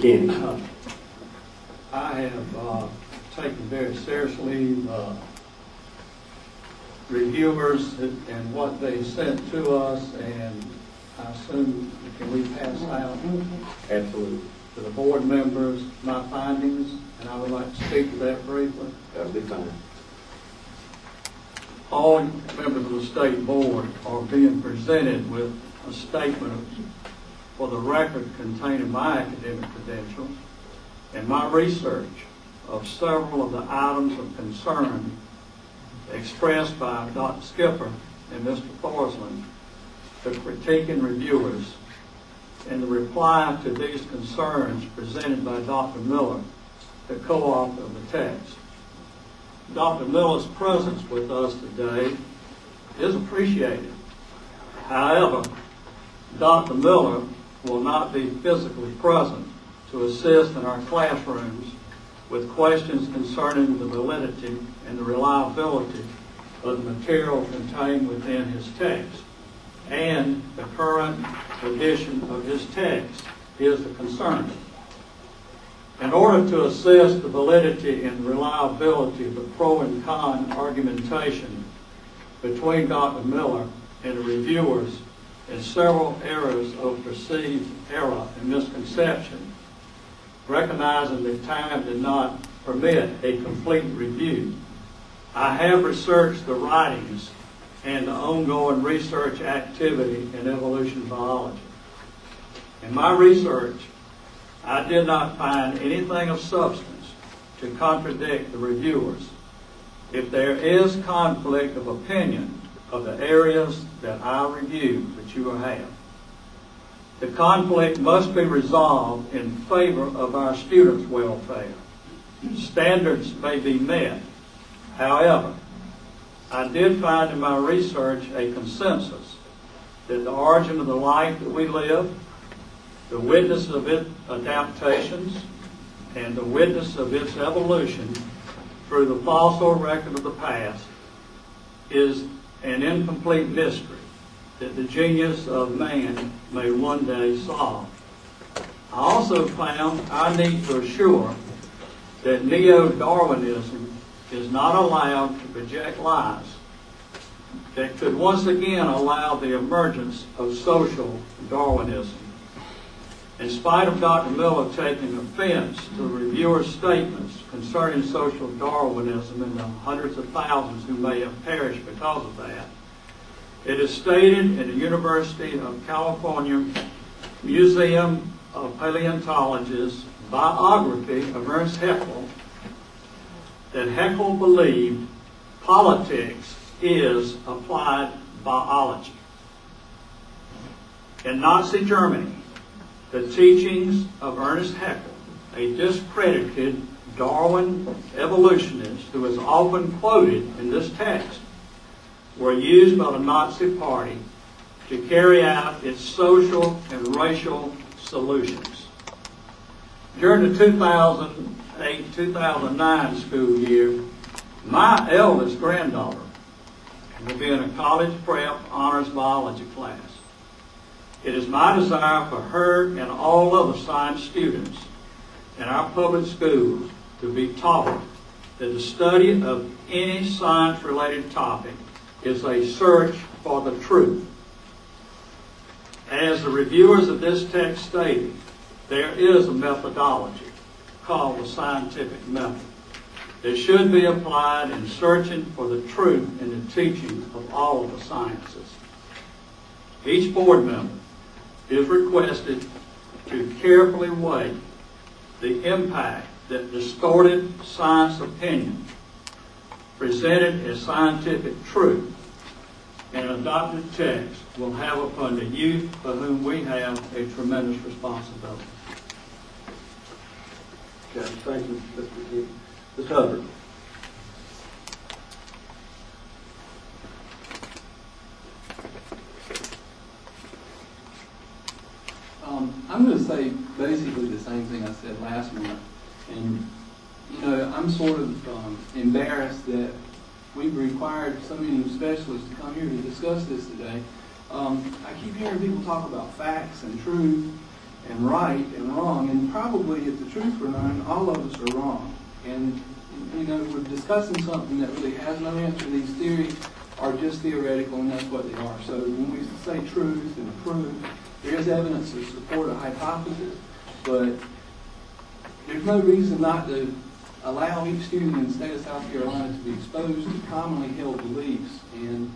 Kenny. I have taken very seriously reviewers and what they sent to us, and I assume, can we pass out Absolutely. to the board members my findings, and I would like to speak to that briefly. That'll be fine. All members of the state board are being presented with a statement for the record containing my academic credentials and my research of several of the items of concern expressed by Dr. Skipper and Mr. Forsland, the critiquing reviewers, and the reply to these concerns presented by Dr. Miller, the co-author of the text. Dr. Miller's presence with us today is appreciated. However, Dr. Miller will not be physically present to assist in our classrooms with questions concerning the validity and the reliability of the material contained within his text. And the current edition of his text is the concern. In order to assess the validity and reliability of the pro and con argumentation between Dr. Miller and the reviewers in several areas of perceived error and misconception, recognizing that time did not permit a complete review, I have researched the writings and the ongoing research activity in evolution biology. In my research, I did not find anything of substance to contradict the reviewers. If there is conflict of opinion of the areas that I reviewed, which you will have, the conflict must be resolved in favor of our students' welfare. Standards may be met. However, I did find in my research a consensus that the origin of the life that we live, the witness of its adaptations, and the witness of its evolution through the fossil record of the past is an incomplete mystery that the genius of man may one day solve. I also found I need to assure that neo-Darwinism is not allowed to project lies that could once again allow the emergence of social Darwinism. In spite of Dr. Miller taking offense to the reviewer's statements concerning social Darwinism and the hundreds of thousands who may have perished because of that, it is stated in the University of California Museum of Paleontology's biography of Ernst Haeckel that Haeckel believed politics is applied biology. In Nazi Germany, the teachings of Ernst Haeckel, a discredited Darwin evolutionist who is often quoted in this text, were used by the Nazi Party to carry out its social and racial solutions. During the 2008-2009 school year, my eldest granddaughter will be in a college prep honors biology class. It is my desire for her and all other science students in our public schools to be taught that the study of any science-related topic is a search for the truth. As the reviewers of this text stated, there is a methodology called the scientific method that should be applied in searching for the truth in the teaching of all of the sciences. Each board member is requested to carefully weigh the impact that distorted science opinion presented as scientific truth and adopted text will have upon the youth for whom we have a tremendous responsibility. Okay, thank you, Mr. McGee. Ms. Hubbard. I'm going to say basically the same thing I said last month. And, you know, I'm sort of embarrassed that we've required so many specialists to come here to discuss this today. I keep hearing people talk about facts and truth, and right and wrong, and probably, if the truth were known, all of us are wrong. And, you know, we're discussing something that really has no answer. These theories are just theoretical, and that's what they are. So when we say truth and proof, there is evidence to support a hypothesis, but there's no reason not to allow each student in the state of South Carolina to be exposed to commonly held beliefs. And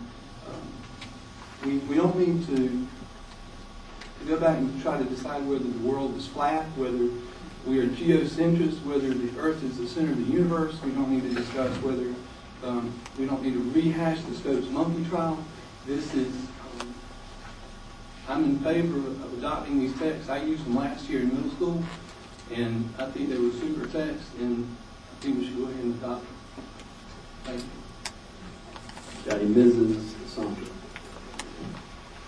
we don't need to go back and try to decide whether the world is flat, whether we are geocentrists, whether the Earth is the center of the universe. We don't need to discuss whether, we don't need to rehash the Scopes monkey trial. This is, I'm in favor of adopting these texts. I used them last year in middle school, and I think they were super texts, and I think we should go ahead and adopt them. Thank you. Got any Mrs. Sandra?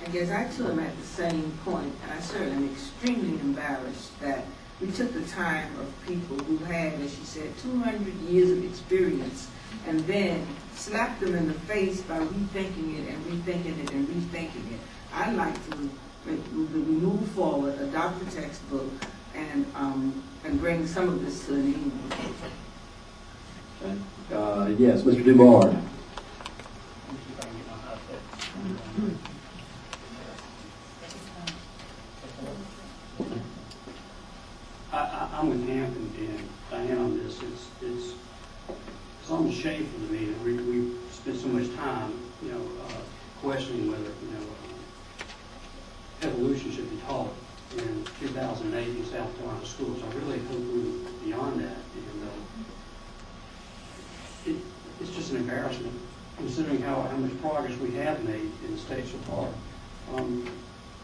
I guess I too am at the same point, and I certainly am extremely embarrassed that we took the time of people who had, as she said, 200 years of experience, and then slapped them in the face by rethinking it and rethinking it and rethinking it. I'd like to move forward, adopt the textbook, and bring some of this to an end. Okay. Yes, Mr. Dubois. I'm with Hampton and Diane on this. It's almost shameful to me that we spend so much time, questioning whether, evolution should be taught in 2008 in South Carolina schools. I really hope we're beyond that. And it's just an embarrassment considering how much progress we have made in the state so far.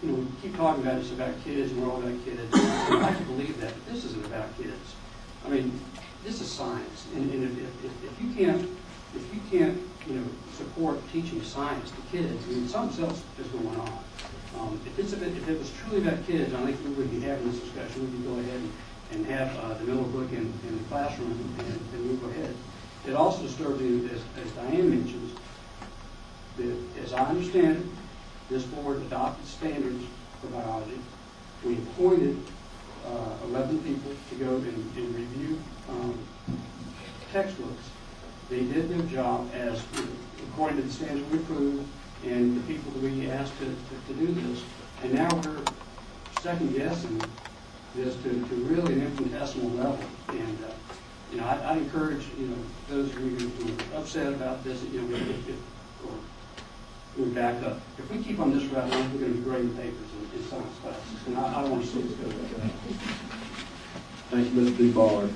We keep talking about it's about kids and we're all about kids. I'd like to believe that, but this isn't about kids. I mean, this is science, and if you can't support teaching science to kids, I mean, something else is going on. If it was truly about kids, I think we would be having this discussion. We could go ahead and have the Miller book in the classroom and move ahead. It also disturbs me, as Diane mentions, that as I understand it, this board adopted standards for biology. We appointed 11 people to go and review textbooks. They did their job as according to the standards we approved and the people that we asked to do this. And now we're second guessing this to really an infinitesimal level. And I encourage those of you who are upset about this, we back up. If we keep on this route, we're going to be grading papers in science classes, and I don't want to see this go that way. Thank you, Mr. Dubois.